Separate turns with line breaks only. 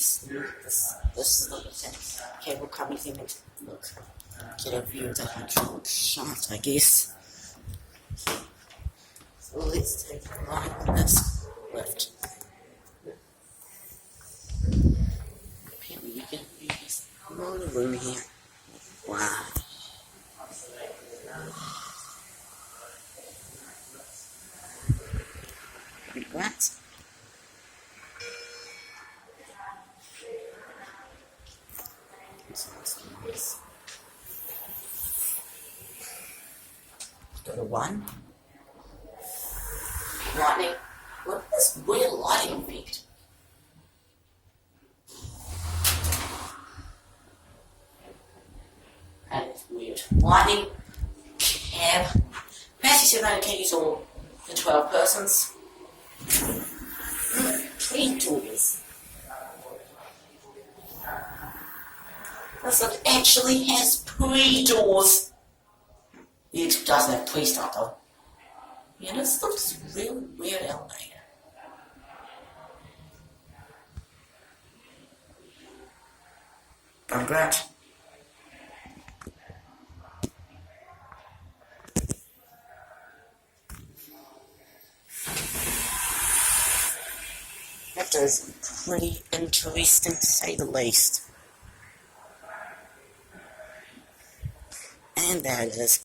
this cable coming in and look, get a view of the hydraulic shaft, I guess. So let's take a right on this lift. Apparently you can use a lot of room here. Wow. Pretty great. Go to 1. Lightning. What is this weird lighting effect? That is weird. Lightning. Cab. Capacity 700 can use all the 12 persons. 3 doors. This one actually has pre-doors. It doesn't have pre-start though. Yeah, this looks really weird elevator. I'm glad. That is pretty interesting to say the least. And that is